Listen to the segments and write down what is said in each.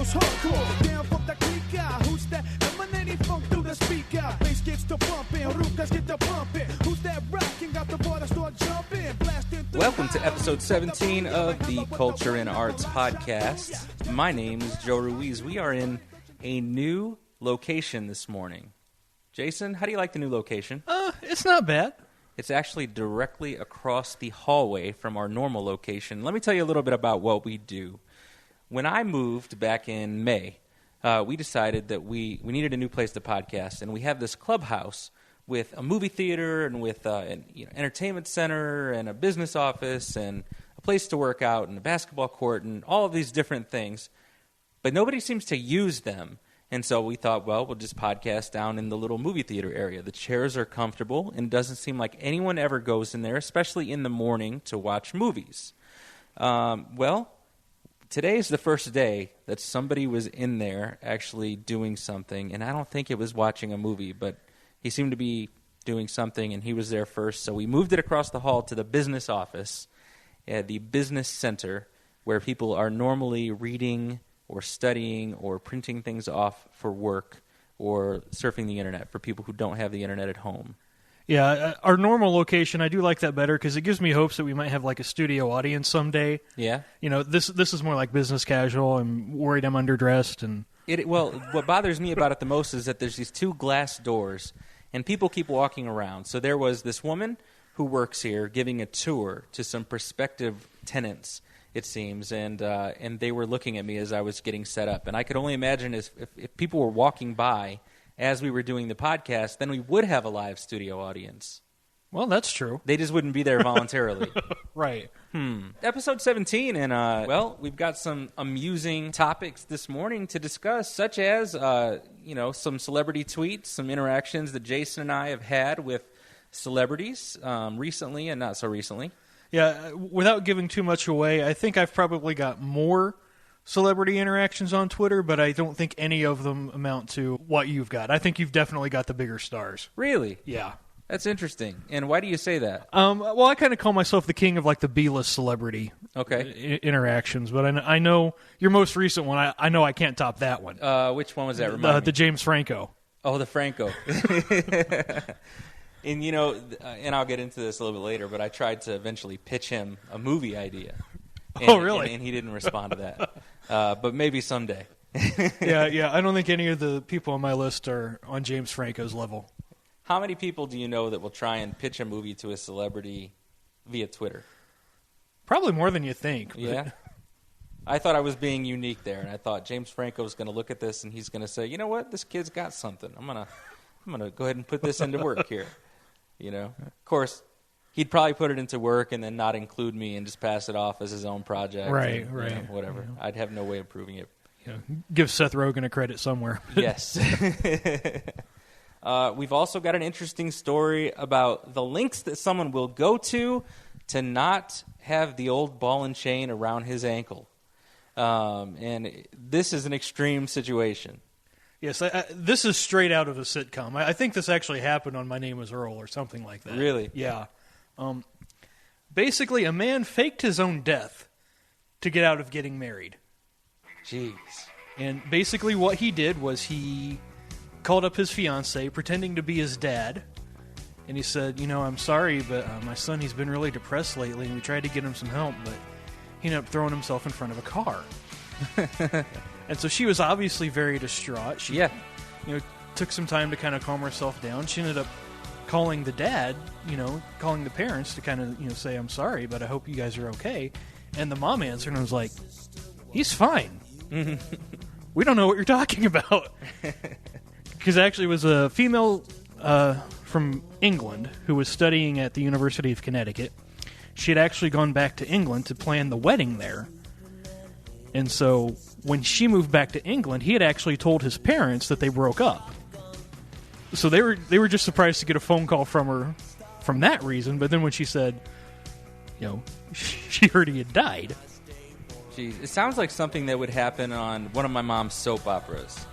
goes hardcore. Down from the clica, who's that? Emanating funk through the speaker. Bass gets to pumping, Rukas get to pumping. Who's that rocking? Got the water start jumping, blasting through. Welcome to episode 17 of the Culture and Arts Podcast. My name is Joe Ruiz. We are in a new location this morning. Jason, how do you like the new location? It's not bad. It's actually directly across the hallway from our normal location. Let me tell you a little bit about what we do. When I moved back in May, we decided that we needed a new place to podcast, and we have this clubhouse with a movie theater and with an entertainment center and a business office and a place to work out and a basketball court and all of these different things. But nobody seems to use them. And so we thought, well, we'll just podcast down in the little movie theater area. The chairs are comfortable, and it doesn't seem like anyone ever goes in there, especially in the morning, to watch movies. Well, today is the first day that somebody was in there actually doing something, and I don't think it was watching a movie, but he seemed to be doing something, and he was there first. So we moved it across the hall to the business office, the business center, where people are normally reading or studying or printing things off for work or surfing the internet for people who don't have the internet at home. Yeah, our normal location, I do like that better because it gives me hopes that we might have like a studio audience someday. Yeah? You know, this is more like business casual. I'm worried I'm underdressed. And Well, what bothers me about it the most is that there's these two glass doors, and people keep walking around. So there was this woman who works here giving a tour to some prospective tenants, it seems, and they were looking at me as I was getting set up. And I could only imagine if people were walking by as we were doing the podcast, then we would have a live studio audience. Well, that's true. They just wouldn't be there voluntarily. Right. Episode 17, and, we've got some amusing topics this morning to discuss, such as, some celebrity tweets, some interactions that Jason and I have had with celebrities recently and not so recently. Yeah, without giving too much away, I think I've probably got more celebrity interactions on Twitter, but I don't think any of them amount to what you've got. I think you've definitely got the bigger stars. Really? Yeah. That's interesting. And why do you say that? Well, I kind of call myself the king of like the B-list celebrity interactions, but I know your most recent one, I know I can't top that one. Which one was that? Remind me. The James Franco. Oh, the Franco. And, and I'll get into this a little bit later, but I tried to eventually pitch him a movie idea. Oh, really? And he didn't respond to that. But maybe someday. Yeah. I don't think any of the people on my list are on James Franco's level. How many people do you know that will try and pitch a movie to a celebrity via Twitter? Probably more than you think. Yeah? I thought I was being unique there, and I thought James Franco's going to look at this and he's going to say, you know what, this kid's got something. I'm gonna go ahead and put this into work here. Of course, he'd probably put it into work and then not include me and just pass it off as his own project. Right. Whatever. Yeah. I'd have no way of proving it. Give Seth Rogen a credit somewhere. Yes. We've also got an interesting story about the lengths that someone will go to not have the old ball and chain around his ankle. And this is an extreme situation. Yes, this is straight out of a sitcom. I think this actually happened on My Name is Earl or something like that. Really? Yeah. Basically, a man faked his own death to get out of getting married. Jeez. And basically what he did was he called up his fiancée, pretending to be his dad, and he said, I'm sorry, but my son, he's been really depressed lately, and we tried to get him some help, but he ended up throwing himself in front of a car. And so she was obviously very distraught. She, took some time to kind of calm herself down. She ended up calling the dad, calling the parents to kind of, say, I'm sorry, but I hope you guys are okay. And the mom answered and was like, he's fine. We don't know what you're talking about. Because actually it was a female from England who was studying at the University of Connecticut. She had actually gone back to England to plan the wedding there. And so when she moved back to England, he had actually told his parents that they broke up. So they were just surprised to get a phone call from her from that reason. But then when she said, she heard he had died. Jeez, it sounds like something that would happen on one of my mom's soap operas.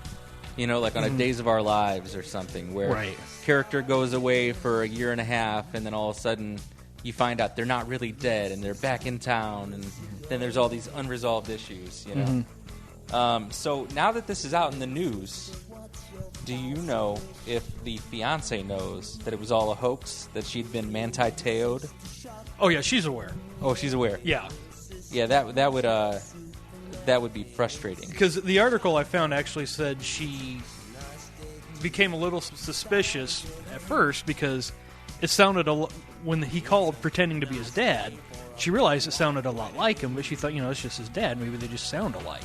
Like on a Days of Our Lives or something, where character goes away for a year and a half, and then all of a sudden you find out they're not really dead, and they're back in town, and then there's all these unresolved issues, So now that this is out in the news, do you know if the fiance knows that it was all a hoax, that she'd been manti-teo'd? Oh, yeah, she's aware. Oh, she's aware. Yeah. Yeah, that would be frustrating. Because the article I found actually said she became a little suspicious at first because it sounded when he called pretending to be his dad, she realized it sounded a lot like him, but she thought, it's just his dad. Maybe they just sound alike.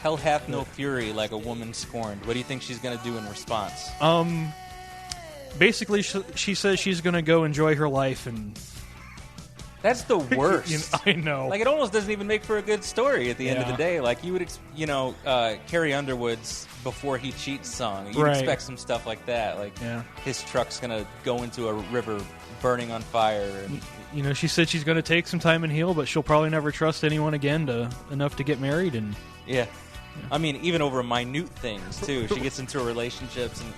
Hell hath no fury like a woman scorned. What do you think she's going to do in response? Basically, she says she's going to go enjoy her life and... That's the worst. I know. Like, it almost doesn't even make for a good story at the end of the day. Like, you would, Carrie Underwood's Before He Cheats song. You'd expect some stuff like that. Like, his truck's going to go into a river burning on fire. And, she said she's going to take some time and heal, but she'll probably never trust anyone again enough to get married. And yeah. I mean, even over minute things, too. She gets into relationships and,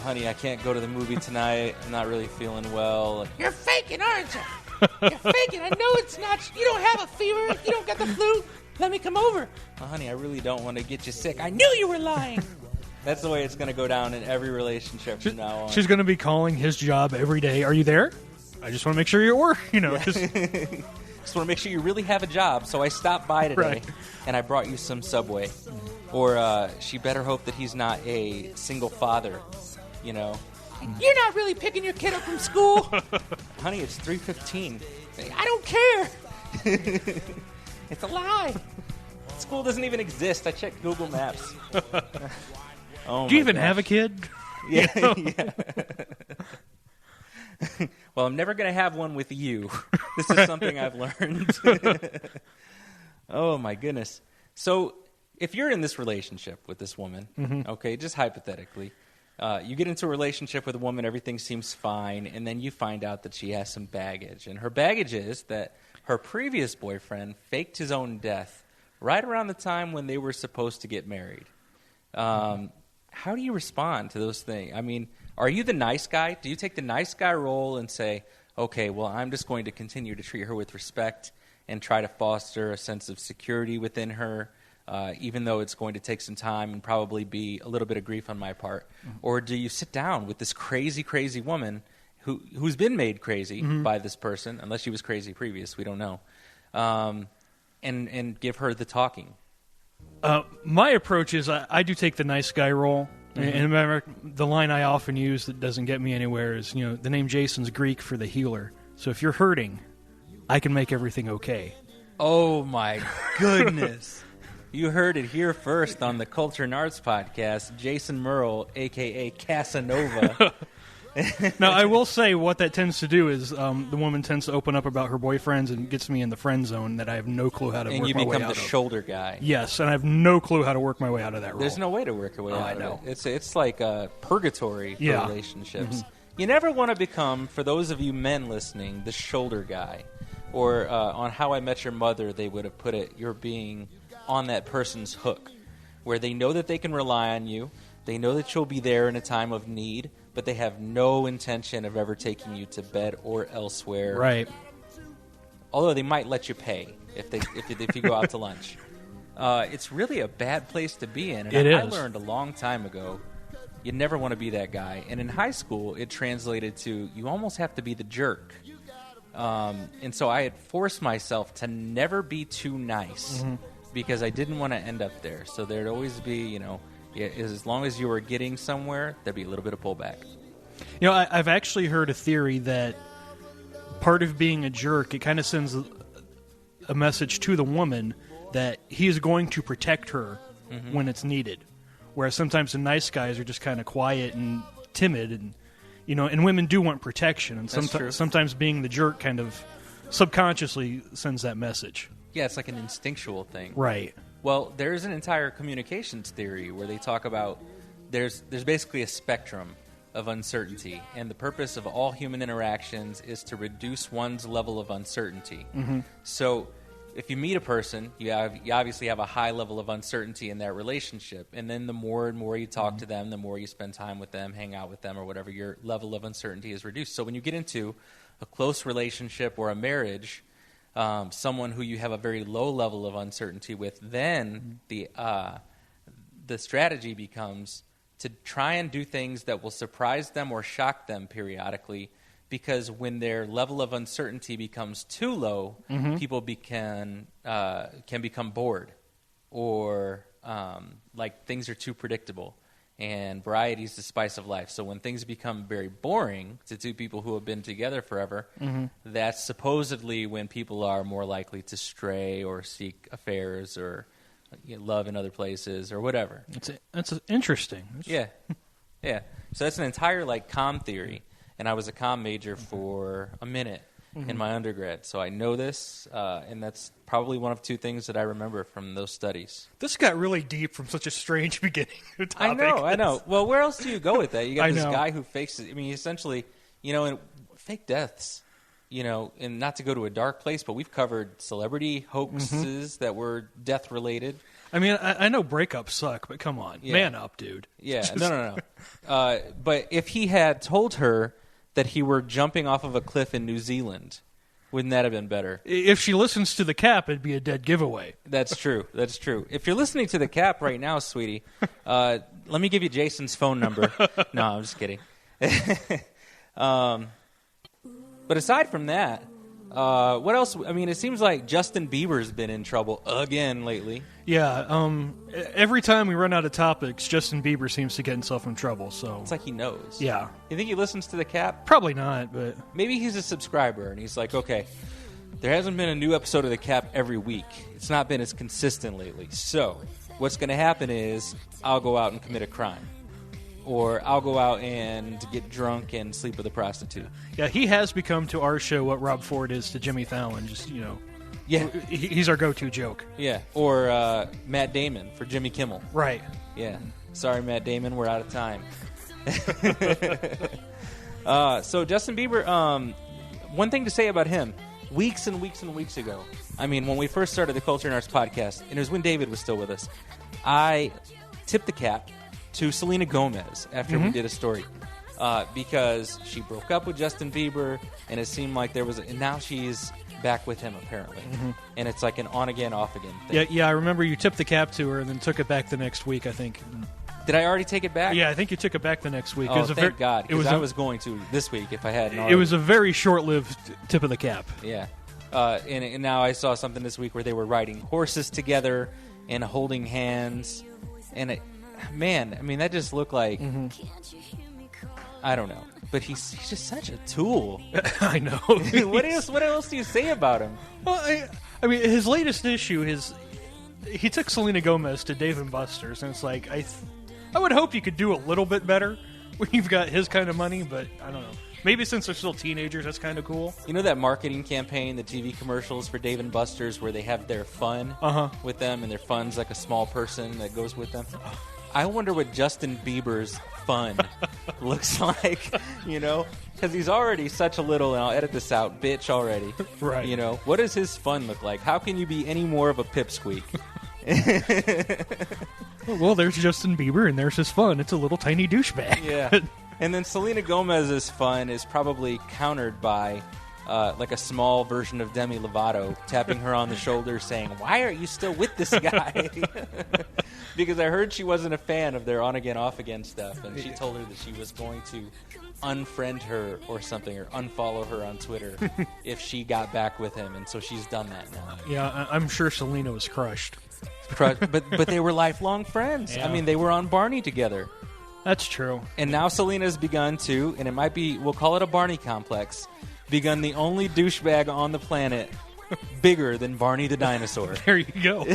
honey, I can't go to the movie tonight. I'm not really feeling well. You're faking, aren't you? You're faking. I know it's not. You don't have a fever. You don't got the flu. Let me come over. Well, honey, I really don't want to get you sick. I knew you were lying. That's the way it's going to go down in every relationship from now on. She's going to be calling his job every day. Are you there? I just want to make sure you're at work. Just want to make sure you really have a job. So I stopped by today, and I brought you some Subway. Or she better hope that he's not a single father, You're not really picking your kid up from school. Honey, it's 3:15. I don't care. It's a lie. School doesn't even exist. I checked Google Maps. Do you even have a kid? Yeah. Yeah. Well, I'm never going to have one with you. This is something I've learned. Oh, my goodness. So if you're in this relationship with this woman, okay, just hypothetically, you get into a relationship with a woman, everything seems fine, and then you find out that she has some baggage. And her baggage is that her previous boyfriend faked his own death right around the time when they were supposed to get married. How do you respond to those things? I mean, are you the nice guy? Do you take the nice guy role and say, okay, well, I'm just going to continue to treat her with respect and try to foster a sense of security within her, even though it's going to take some time and probably be a little bit of grief on my part? Or do you sit down with this crazy, crazy woman who's been made crazy by this person, unless she was crazy previous, we don't know, and give her the talking? My approach is I do take the nice guy role. And remember, the line I often use that doesn't get me anywhere is, the name Jason's Greek for the healer. So if you're hurting, I can make everything okay. Oh, my goodness. You heard it here first on the Culture and Arts Podcast. Jason Merle, a.k.a. Casanova. Now, I will say what that tends to do is the woman tends to open up about her boyfriends and gets me in the friend zone that I have no clue how to work my way out of. And you become the shoulder guy. Yes, and I have no clue how to work my way out of that role. There's no way to work your way out of it. It's like a purgatory for relationships. You never want to become, for those of you men listening, the shoulder guy. Or on How I Met Your Mother, they would have put it, you're being on that person's hook, where they know that they can rely on you, they know that you'll be there in a time of need, but they have no intention of ever taking you to bed or elsewhere. Right. Although they might let you pay if you go out to lunch. It's really a bad place to be in. And I learned a long time ago, you never want to be that guy. And in high school, it translated to you almost have to be the jerk. And so I had forced myself to never be too nice because I didn't want to end up there. So there'd always be, as long as you were getting somewhere, there'd be a little bit of pullback. I've actually heard a theory that part of being a jerk, it kind of sends a message to the woman that he is going to protect her when it's needed. Whereas sometimes the nice guys are just kind of quiet and timid, and and women do want protection. And sometimes being the jerk kind of subconsciously sends that message. Yeah, it's like an instinctual thing. Right. Well, there's an entire communications theory where they talk about there's basically a spectrum of uncertainty, and the purpose of all human interactions is to reduce one's level of uncertainty. So if you meet a person, you obviously have a high level of uncertainty in that relationship, and then the more and more you talk to them, the more you spend time with them, hang out with them, or whatever, your level of uncertainty is reduced. So when you get into a close relationship or a marriage, someone who you have a very low level of uncertainty with, then the strategy becomes to try and do things that will surprise them or shock them periodically, because when their level of uncertainty becomes too low, people can become bored, or like things are too predictable. And variety is the spice of life. So when things become very boring to two people who have been together forever, that's supposedly when people are more likely to stray or seek affairs or love in other places or whatever. That's interesting. Yeah. So that's an entire comm theory. And I was a comm major for a minute in my undergrad. So I know this, and that's probably one of two things that I remember from those studies. This got really deep from such a strange beginning topic. I know. Well, where else do you go with that? You got this guy who fakes it. I mean, essentially, and fake deaths, and not to go to a dark place, but we've covered celebrity hoaxes that were death-related. I mean, I know breakups suck, but come on. Man up, dude. Yeah, no. But if he had told her that he were jumping off of a cliff in New Zealand, wouldn't that have been better? If she listens to the cap, it'd be a dead giveaway. That's true. If you're listening to the cap right now, sweetie, let me give you Jason's phone number. No, I'm just kidding. But aside from that, what else? I mean, it seems like Justin Bieber's been in trouble again lately. Yeah. Every time we run out of topics, Justin Bieber seems to get himself in trouble. So it's like he knows. Yeah. You think he listens to the cap? Probably not, but maybe he's a subscriber and he's like, okay, there hasn't been a new episode of the cap every week. It's not been as consistent lately. So what's going to happen is I'll go out and commit a crime. Or I'll go out and get drunk and sleep with a prostitute. Yeah, he has become to our show what Rob Ford is to Jimmy Fallon. Just, yeah, he's our go-to joke. Yeah, or Matt Damon for Jimmy Kimmel. Right. Yeah. Sorry, Matt Damon, we're out of time. So Justin Bieber, one thing to say about him, weeks and weeks and weeks ago, I mean, when we first started the Culture and Arts podcast, and it was when David was still with us, I tipped the cap to Selena Gomez after we did a story, because she broke up with Justin Bieber, and it seemed like there was and now she's back with him apparently, and it's like an on-again, off-again thing. Yeah, I remember you tipped the cap to her and then took it back the next week, I think. Did I already take it back? Yeah, I think you took it back the next week. Oh, thank God, because I was going to this week if I hadn't already. It was a very short-lived tip of the cap. Yeah. And now I saw something this week where they were riding horses together and holding hands, and man, I mean, that just looked like, I don't know, but he's just such a tool. I know. What else do you say about him? Well, I mean, his latest issue, he took Selena Gomez to Dave & Buster's, and it's like, I would hope you could do a little bit better when you've got his kind of money, but I don't know. Maybe since they're still teenagers, that's kind of cool. You know that marketing campaign, the TV commercials for Dave & Buster's, where they have their fun with them, and their fun's like a small person that goes with them? I wonder what Justin Bieber's fun looks like, because he's already such a little, and I'll edit this out, bitch already. Right. What does his fun look like? How can you be any more of a pipsqueak? Well, there's Justin Bieber, and there's his fun. It's a little tiny douchebag. Yeah. And then Selena Gomez's fun is probably countered by like a small version of Demi Lovato tapping her on the shoulder saying, "Why are you still with this guy?" Because I heard she wasn't a fan of their on-again, off-again stuff, and she told her that she was going to unfriend her or something, or unfollow her on Twitter if she got back with him, and so she's done that now. Yeah, I'm sure Selena was crushed. But they were lifelong friends. Yeah. I mean, they were on Barney together. That's true. And now Selena's begun to, and it might be, we'll call it a Barney complex, begun the only douchebag on the planet bigger than Barney the dinosaur. There you go.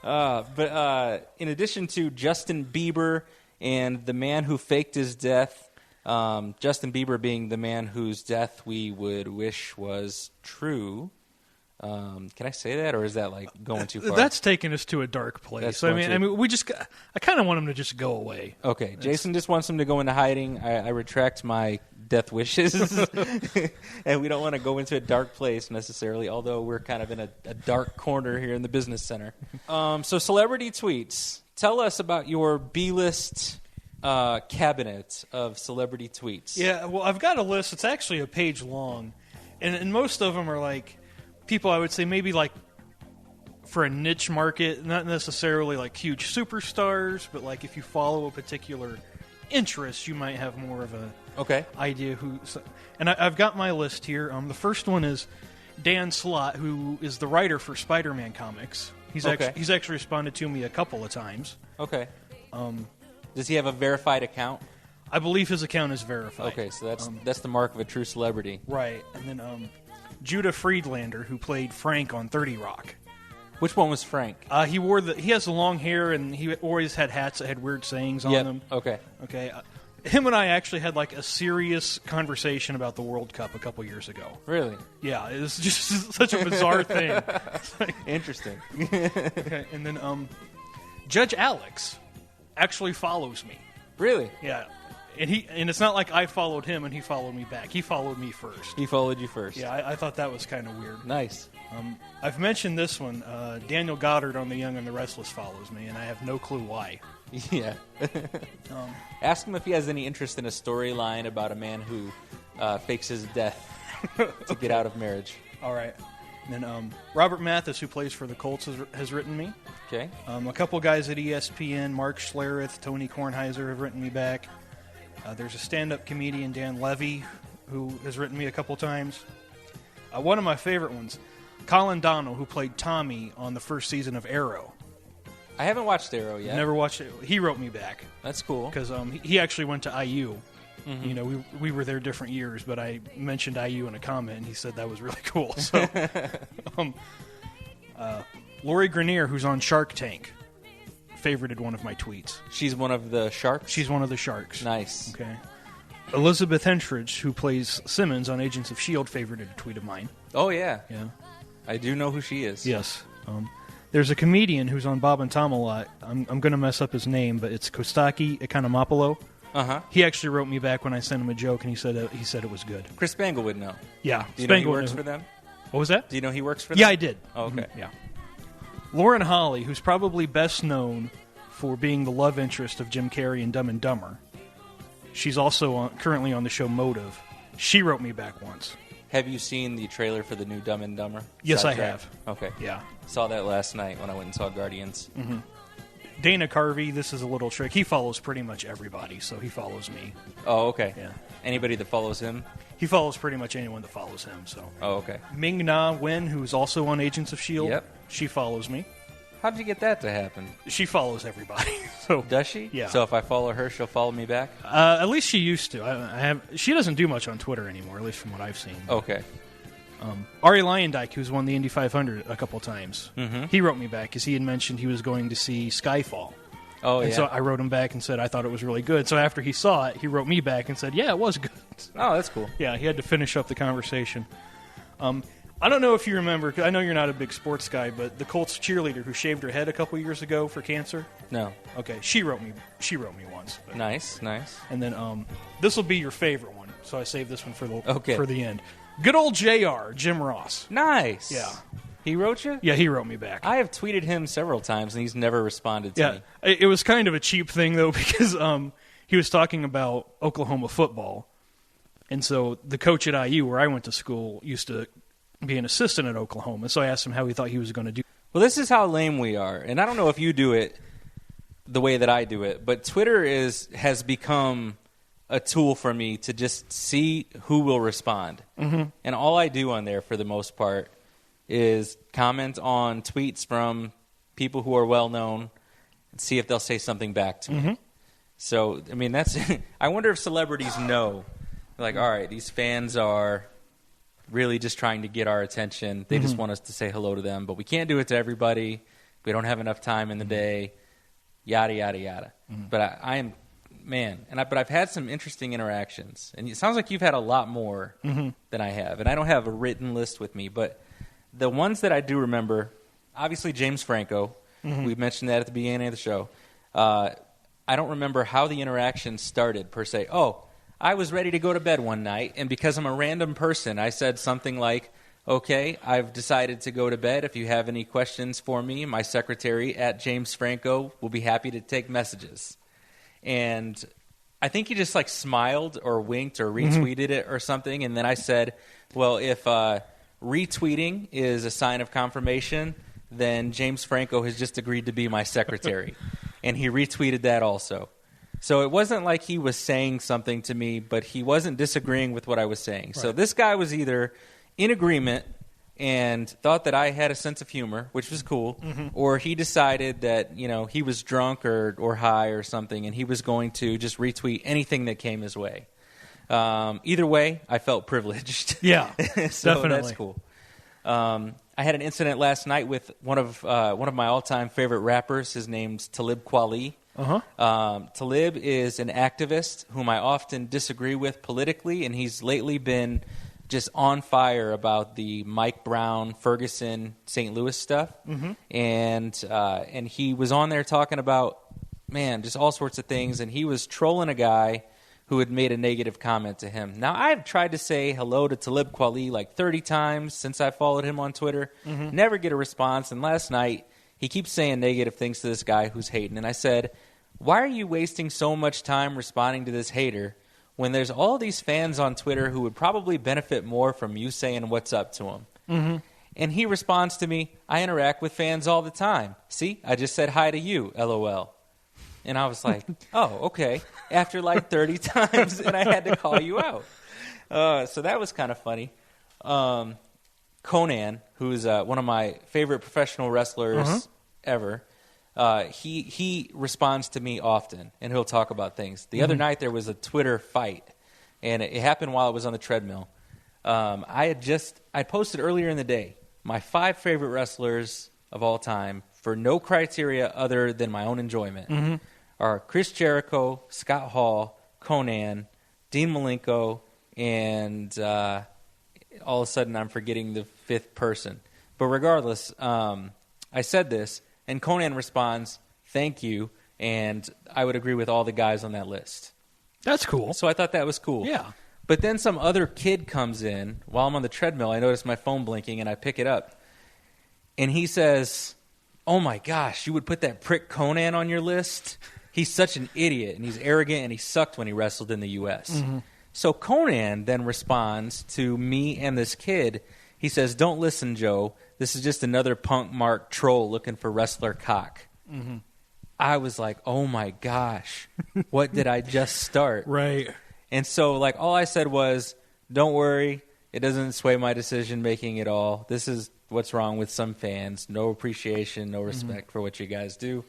But in addition to Justin Bieber and the man who faked his death, Justin Bieber being the man whose death we would wish was true. Can I say that, or is that like going too far? That's taking us to a dark place. I mean, I kind of want him to just go away. Okay, Jason just wants him to go into hiding. I retract my death wishes, and we don't want to go into a dark place necessarily. Although we're kind of in a dark corner here in the business center. So celebrity tweets. Tell us about your B-list cabinet of celebrity tweets. Yeah, well, I've got a list. It's actually a page long. And most of them are like people I would say maybe like for a niche market, not necessarily like huge superstars, but like if you follow a particular interest, you might have more of a idea who. And I've got my list here. The first one is Dan Slott, who is the writer for Spider-Man comics. He's actually responded to me a couple of times. Okay. Does he have a verified account? I believe his account is verified. Okay, so that's the mark of a true celebrity. Right. And then Judah Friedlander, who played Frank on 30 Rock. Which one was Frank? He has the long hair, and he always had hats that had weird sayings on them. Okay. Okay. Him and I actually had like a serious conversation about the World Cup a couple years ago. Really? Yeah, it was just such a bizarre thing. Interesting. Okay, and then Judge Alex actually follows me. Really? Yeah. And it's not like I followed him and he followed me back. He followed me first. He followed you first. Yeah, I thought that was kind of weird. Nice. I've mentioned this one. Daniel Goddard on The Young and the Restless follows me, and I have no clue why. Yeah. Ask him if he has any interest in a storyline about a man who fakes his death to get out of marriage. All right. And then Robert Mathis, who plays for the Colts, has written me. Okay. A couple guys at ESPN, Mark Schlereth, Tony Kornheiser, have written me back. There's a stand-up comedian, Dan Levy, who has written me a couple times. One of my favorite ones, Colin Donnell, who played Tommy on the first season of Arrow. I haven't watched Arrow yet. Never watched it. He wrote me back. That's cool. Because he actually went to IU. Mm-hmm. You know, we were there different years, but I mentioned IU in a comment, and he said that was really cool. So, Lori Grenier, who's on Shark Tank, favorited one of my tweets. She's one of the sharks? She's one of the sharks. Nice. Okay. Elizabeth Hentridge, who plays Simmons on Agents of S.H.I.E.L.D., favorited a tweet of mine. Oh, yeah. Yeah. I do know who she is. Yes. There's a comedian who's on Bob and Tom a lot. I'm going to mess up his name, but it's Kostaki Economopoulos. Uh-huh. He actually wrote me back when I sent him a joke, and he said it was good. Chris Spangle would know. Yeah. Do you know he works for them? What was that? Do you know he works for them? Yeah, I did. Oh, okay. Mm-hmm. Yeah. Lauren Holly, who's probably best known for being the love interest of Jim Carrey in Dumb and Dumber. She's also currently on the show Motive. She wrote me back once. Have you seen the trailer for the new Dumb and Dumber? Yes, I Soundtrack? have. Okay. Yeah. Saw that last night when I went and saw Guardians. Mm-hmm. Dana Carvey, this is a little trick. He follows pretty much everybody, so he follows me. Oh, okay. Yeah. Anybody that follows him? He follows pretty much anyone that follows him. So. Oh, okay. Ming-Na Wen, who's also on Agents of S.H.I.E.L.D., Yep. She follows me. How did you get that to happen? She follows everybody. So does she? Yeah. So if I follow her, she'll follow me back? At least she used to. She doesn't do much on Twitter anymore, at least from what I've seen. Okay. Ari Lyondike, who's won the Indy 500 a couple times, Mm-hmm. he wrote me back because he had mentioned he was going to see Skyfall. Oh, and yeah. so I wrote him back and said I thought it was really good. So after he saw it, he wrote me back and said, yeah, it was good. Oh, that's cool. Yeah, he had to finish up the conversation. I don't know if you remember, 'cause I know you're not a big sports guy, but the Colts cheerleader who shaved her head a couple years ago for cancer. No. Okay, she wrote me once. But. Nice. And then this will be your favorite one, so I saved this one for the end. Good old JR, Jim Ross. Nice. Yeah. He wrote you? Yeah, he wrote me back. I have tweeted him several times, and he's never responded to me. It was kind of a cheap thing, though, because he was talking about Oklahoma football. And so the coach at IU, where I went to school, used to be an assistant at Oklahoma. So I asked him how he thought he was going to do. Well, this is how lame we are. And I don't know if you do it the way that I do it, but Twitter has become a tool for me to just see who will respond. Mm-hmm. And all I do on there, for the most part, is comment on tweets from people who are well-known and see if they'll say something back to me. Mm-hmm. So, I mean, that's I wonder if celebrities know, like, all right, these fans are really just trying to get our attention. They just want us to say hello to them, but we can't do it to everybody. We don't have enough time in the day, yada, yada, yada. But but I've had some interesting interactions. And it sounds like you've had a lot more than I have. And I don't have a written list with me, but the ones that I do remember, obviously James Franco. We mentioned that at the beginning of the show. I don't remember how the interaction started, per se. Oh, I was ready to go to bed one night, and because I'm a random person, I said something like, okay, I've decided to go to bed. If you have any questions for me, my secretary at James Franco will be happy to take messages. And I think he just like smiled or winked or retweeted it or something, and then I said, Well, if retweeting is a sign of confirmation, then James Franco has just agreed to be my secretary. And he retweeted that also. So it wasn't like he was saying something to me, but he wasn't disagreeing with what I was saying. Right. So this guy was either in agreement and thought that I had a sense of humor, which was cool, or he decided that, he was drunk or high or something, and he was going to just retweet anything that came his way. Either way, I felt privileged. Yeah, so definitely. That's cool. I had an incident last night with one of my all-time favorite rappers. His name's Talib Kweli. Talib is an activist whom I often disagree with politically, and he's lately been just on fire about the Mike Brown, Ferguson, St. Louis stuff. And he was on there talking about, just all sorts of things, and he was trolling a guy who had made a negative comment to him. Now, I've tried to say hello to Talib Kweli like 30 times since I followed him on Twitter. Never get a response, and last night he keeps saying negative things to this guy who's hating, and I said, why are you wasting so much time responding to this hater when there's all these fans on Twitter who would probably benefit more from you saying what's up to them? And he responds to me, I interact with fans all the time. See, I just said hi to you, LOL. And I was like, oh, okay, after like 30 times, and I had to call you out. So that was kind of funny. Conan, who's one of my favorite professional wrestlers ever, he responds to me often, and he'll talk about things. The other night there was a Twitter fight, and it happened while I was on the treadmill. I posted earlier in the day my 5 favorite wrestlers of all time for no criteria other than my own enjoyment are Chris Jericho, Scott Hall, Conan, Dean Malenko, and all of a sudden I'm forgetting the 5th person. But regardless, I said this, and Conan responds, thank you, and I would agree with all the guys on that list. That's cool. So I thought that was cool. Yeah. But then some other kid comes in. While I'm on the treadmill, I notice my phone blinking, and I pick it up. And he says, oh my gosh, you would put that prick Conan on your list? He's such an idiot, and he's arrogant, and he sucked when he wrestled in the U.S. So Conan then responds to me and this kid. He says, don't listen, Joe. This is just another punk mark troll looking for wrestler cock. I was like, oh my gosh, what did I just start? Right. And so all I said was, don't worry, it doesn't sway my decision making at all. This is what's wrong with some fans. No appreciation, no respect for what you guys do,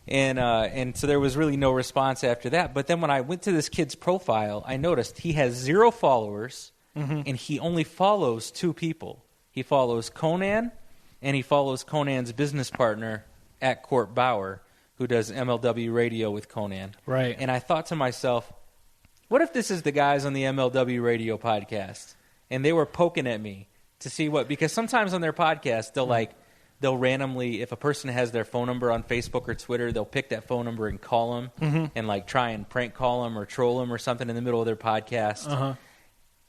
And so there was really no response after that. But then when I went to this kid's profile, I noticed he has 0 followers, and he only follows 2 people. He follows Conan, and he follows Conan's business partner at Court Bauer, who does MLW radio with Conan. Right. And I thought to myself, what if this is the guys on the MLW radio podcast, and they were poking at me to see because sometimes on their podcast, they'll randomly, if a person has their phone number on Facebook or Twitter, they'll pick that phone number and call them and try and prank call them or troll them or something in the middle of their podcast.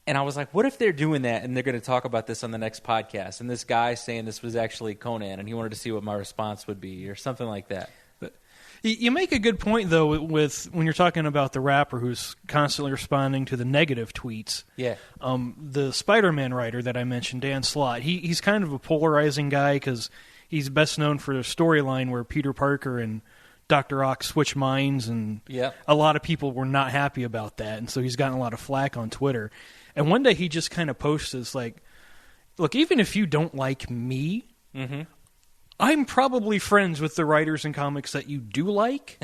And I was like, what if they're doing that and they're going to talk about this on the next podcast? And this guy saying this was actually Conan and he wanted to see what my response would be or something like that. But you make a good point, though, with when you're talking about the rapper who's constantly responding to the negative tweets. Yeah. The Spider-Man writer that I mentioned, Dan Slott, he's kind of a polarizing guy because he's best known for the storyline where Peter Parker and Dr. Ock switch minds, and a lot of people were not happy about that, and so he's gotten a lot of flack on Twitter. And one day he just kind of posts look, even if you don't like me, I'm probably friends with the writers and comics that you do like.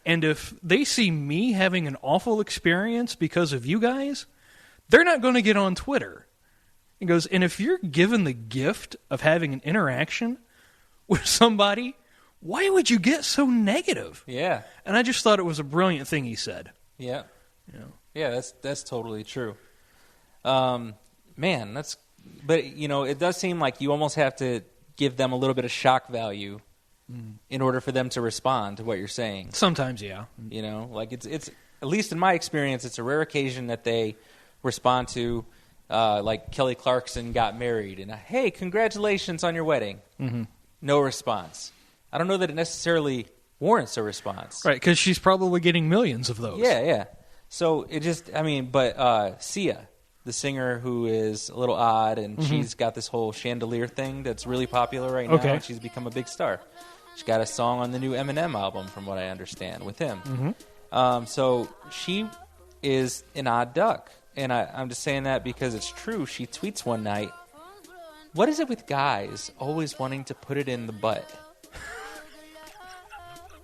And if they see me having an awful experience because of you guys, they're not going to get on Twitter. He goes, and if you're given the gift of having an interaction with somebody, why would you get so negative? Yeah. And I just thought it was a brilliant thing he said. Yeah. Yeah, that's totally true. But it does seem like you almost have to give them a little bit of shock value in order for them to respond to what you're saying. Sometimes, yeah. It's at least in my experience, it's a rare occasion that they respond to, like Kelly Clarkson got married, and hey, congratulations on your wedding. No response. I don't know that it necessarily warrants a response. Right, because she's probably getting millions of those. Yeah. So it just, but Sia, the singer who is a little odd, and she's got this whole chandelier thing that's really popular right now, and she's become a big star. She's got a song on the new Eminem album, from what I understand, with him. So she is an odd duck, and I'm just saying that because it's true. She tweets one night, "What is it with guys always wanting to put it in the butt?"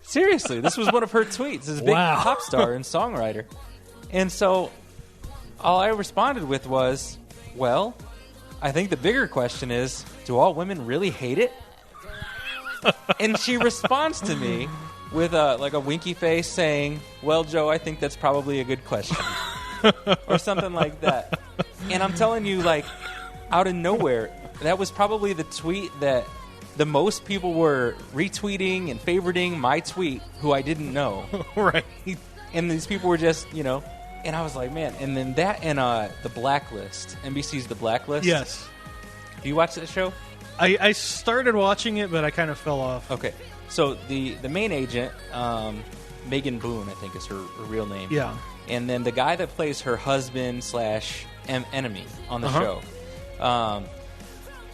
Seriously, this was one of her tweets. This big pop star and songwriter. And so all I responded with was, well, I think the bigger question is, do all women really hate it? And she responds to me with a winky face saying, well, Joe, I think that's probably a good question. Or something like that. And I'm telling you, like, out of nowhere, that was probably the tweet that the most people were retweeting and favoriting my tweet who I didn't know. Right. And these people were just, you know, and I was like, man. And then that and The Blacklist, NBC's The Blacklist. Yes. Do you watch that show? I started watching it, but I kind of fell off. Okay. So the main agent, Megan Boone, I think is her real name. Yeah. And then the guy that plays her husband / enemy on the show,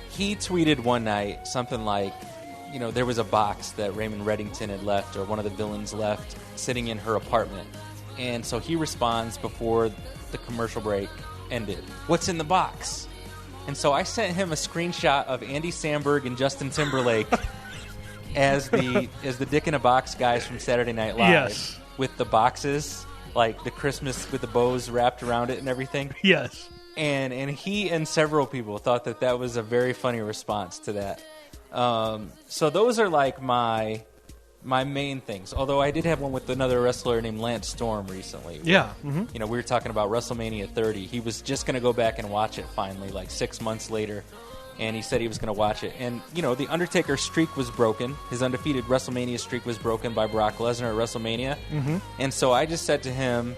he tweeted one night something like, you know, there was a box that Raymond Reddington had left, or one of the villains left, sitting in her apartment. And so he responds before the commercial break ended, "What's in the box?" And so I sent him a screenshot of Andy Samberg and Justin Timberlake as the Dick in a Box guys from Saturday Night Live, with the boxes, like the Christmas with the bows wrapped around it and everything. Yes. And he and several people thought that was a very funny response to that. So those are like my main things. Although I did have one with another wrestler named Lance Storm recently. Yeah. You know, we were talking about WrestleMania 30. He was just going to go back and watch it finally, like 6 months later. And he said he was going to watch it. And, you know, the Undertaker's streak was broken. His undefeated WrestleMania streak was broken by Brock Lesnar at WrestleMania. And so I just said to him,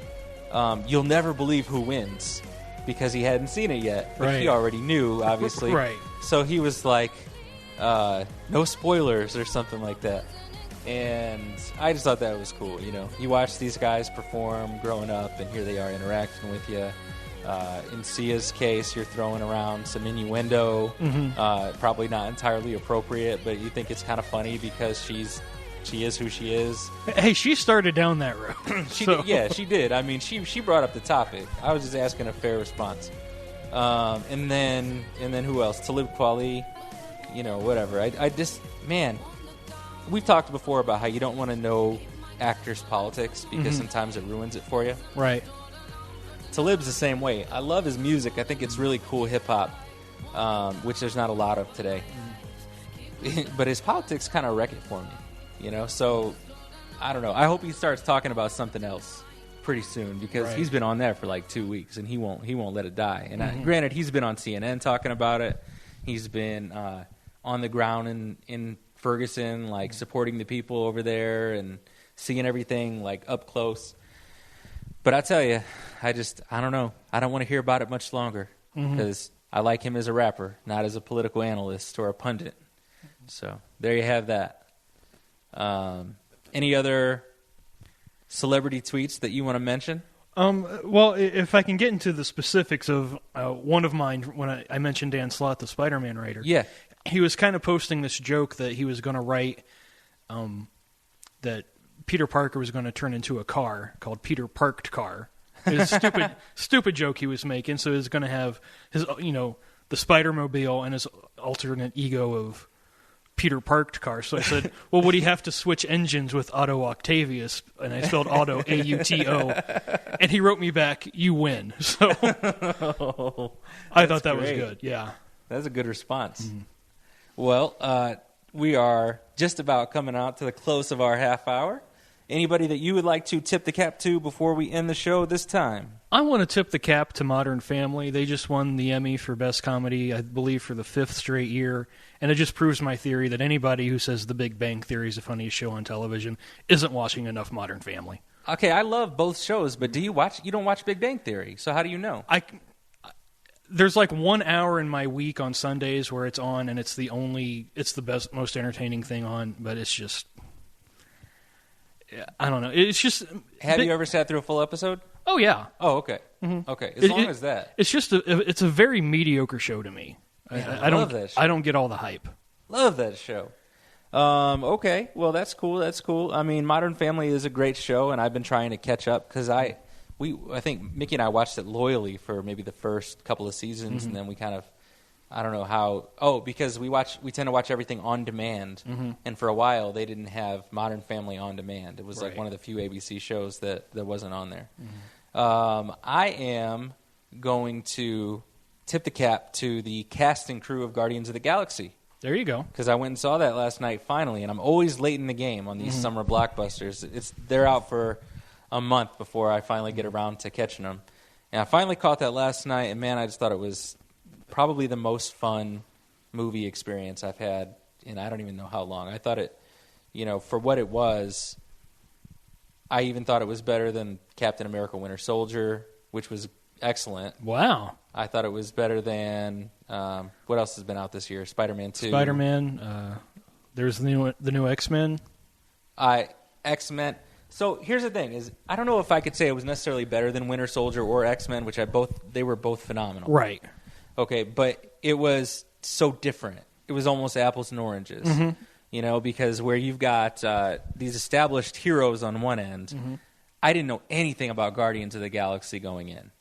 you'll never believe who wins. Because he hadn't seen it yet. But he already knew, obviously. Right. So he was like, no spoilers or something like that. And I just thought that was cool, you know. You watch these guys perform growing up, and here they are interacting with you. In Sia's case, you're throwing around some innuendo, probably not entirely appropriate, but you think it's kind of funny because she is who she is. Hey, she started down that road. She did. I mean, she brought up the topic. I was just asking a fair response. And then who else? Talib Kweli, you know, whatever. I just, man, we've talked before about how you don't want to know actors' politics because sometimes it ruins it for you. Right. Talib's the same way. I love his music. I think it's really cool hip-hop, which there's not a lot of today. But his politics kind of wreck it for me, you know? So, I don't know. I hope he starts talking about something else pretty soon because he's been on there for like 2 weeks, and he won't let it die. And granted, he's been on CNN talking about it. He's been on the ground in Ferguson, like supporting the people over there and seeing everything like up close. But I tell you, I don't know. I don't want to hear about it much longer because I like him as a rapper, not as a political analyst or a pundit. So there you have that. Any other celebrity tweets that you want to mention? Well, if I can get into the specifics of one of mine, when I mentioned Dan Slott, the Spider-Man writer. Yeah. He was kind of posting this joke that he was going to write that Peter Parker was going to turn into a car called Peter Parked Car. It was a stupid joke he was making. So he was going to have his, you know, the Spider-Mobile and his alternate ego of Peter Parked Car. So I said, well, would he have to switch engines with Otto Octavius? And I spelled Otto, A-U-T-O. And he wrote me back, you win. So I thought that was good. Yeah. That's a good response. Well, we are just about coming out to the close of our half hour. Anybody that you would like to tip the cap to before we end the show this time? I want to tip the cap to Modern Family. They just won the Emmy for Best Comedy, I believe, for the 5th straight year. And it just proves my theory that anybody who says The Big Bang Theory is the funniest show on television isn't watching enough Modern Family. Okay, I love both shows, but you don't watch Big Bang Theory, so how do you know? There's like 1 hour in my week on Sundays where it's on, and it's the best, most entertaining thing on, but it's just, I don't know. It's just... Have you ever sat through a full episode? Oh yeah. Oh, okay. Okay, as long as that. It's just it's a very mediocre show to me. Man, I love don't that show. I don't get all the hype. Love that show. Okay, well that's cool. That's cool. I mean, Modern Family is a great show, and I've been trying to catch up because I think Mickey and I watched it loyally for maybe the first couple of seasons, and then we kind of, I don't know how. Oh, because we tend to watch everything on demand, and for a while they didn't have Modern Family on demand. It was like one of the few ABC shows that wasn't on there. I am going to tip the cap to the cast and crew of Guardians of the Galaxy. There you go. Because I went and saw that last night finally, and I'm always late in the game on these summer blockbusters. They're out for a month before I finally get around to catching them. And I finally caught that last night, and man, I just thought it was probably the most fun movie experience I've had in I don't even know how long. I thought it, for what it was, I even thought it was better than Captain America Winter Soldier, which was excellent. Wow. I thought it was better than what else has been out this year? Spider-Man 2. Spider-Man. There's the new X-Men. X-Men. So here's the thing: is I don't know if I could say it was necessarily better than Winter Soldier or X-Men, which they were both phenomenal. Right. Okay, but it was so different. It was almost apples and oranges. Because where you've got these established heroes on one end, I didn't know anything about Guardians of the Galaxy going in.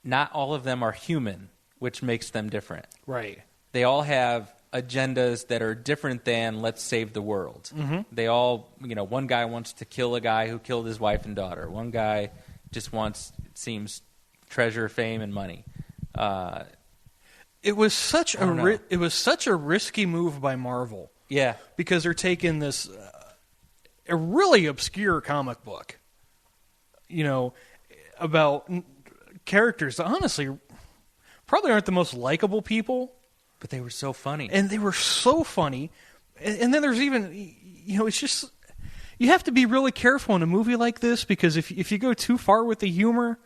Not all of them are human, which makes them different. Right. They all have agendas that are different than let's save the world. They all, one guy wants to kill a guy who killed his wife and daughter. One guy just wants, it seems, treasure, fame, and money. It was such a risky move by Marvel. Yeah, because they're taking this a really obscure comic book, about characters that honestly probably aren't the most likable people, but they were so funny. And they were so funny. And then there's even, it's just, you have to be really careful in a movie like this because if you go too far with the humor,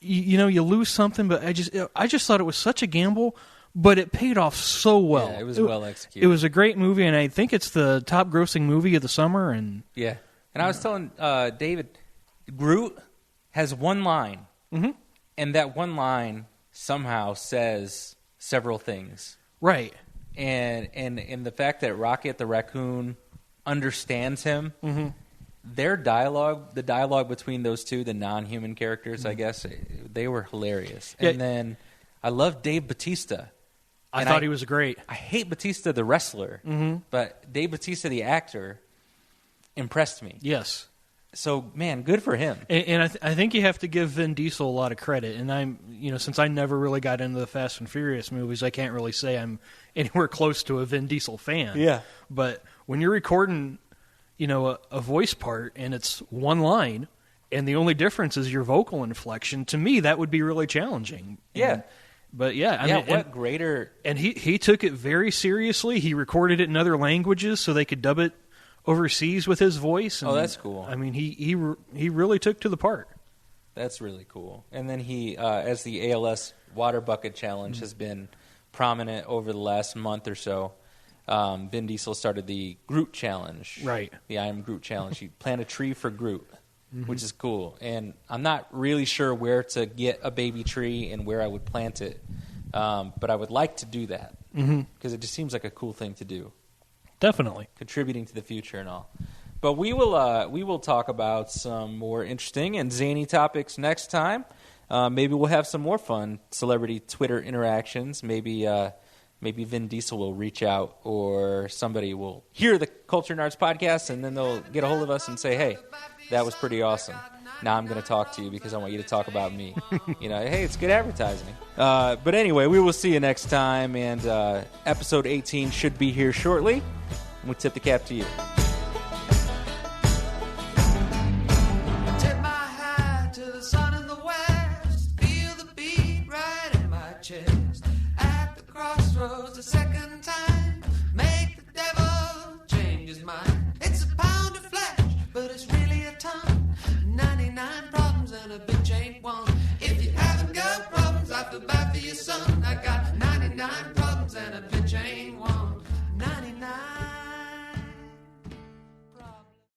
you lose something. But I just thought it was such a gamble, but it paid off so well. Yeah, it was well executed. It was a great movie, and I think it's the top grossing movie of the summer. And yeah. And I was telling David, Groot has one line, and that one line somehow says several things. Right. And the fact that Rocket the Raccoon understands him, their dialogue, the dialogue between those two, the non-human characters, I guess, they were hilarious. Yeah. And then I love Dave Bautista. I thought he was great. I hate Bautista the wrestler, but Dave Bautista the actor impressed me. Yes. So, man, good for him. And I think you have to give Vin Diesel a lot of credit. And I'm, since I never really got into the Fast and Furious movies, I can't really say I'm anywhere close to a Vin Diesel fan. Yeah. But when you're recording, a voice part and it's one line, and the only difference is your vocal inflection, to me that would be really challenging. Yeah. But yeah, I mean, what greater? And he took it very seriously. He recorded it in other languages so they could dub it overseas with his voice. And, that's cool. I mean, he really took to the part. That's really cool. And then he, as the ALS Water Bucket Challenge has been prominent over the last month or so, Vin Diesel started the Groot Challenge. Right. The I Am Groot Challenge. He planted a tree for Groot, which is cool. And I'm not really sure where to get a baby tree and where I would plant it, but I would like to do that because it just seems like a cool thing to do. Definitely. Contributing to the future and all. But we will talk about some more interesting and zany topics next time. Maybe we'll have some more fun celebrity Twitter interactions. Maybe Vin Diesel will reach out, or somebody will hear the Culture Nerds podcast, and then they'll get a hold of us and say, "Hey, that was pretty awesome. Now I'm going to talk to you because I want you to talk about me." Hey, it's good advertising. But anyway, we will see you next time, and episode 18 should be here shortly. We'll tip the cap to you.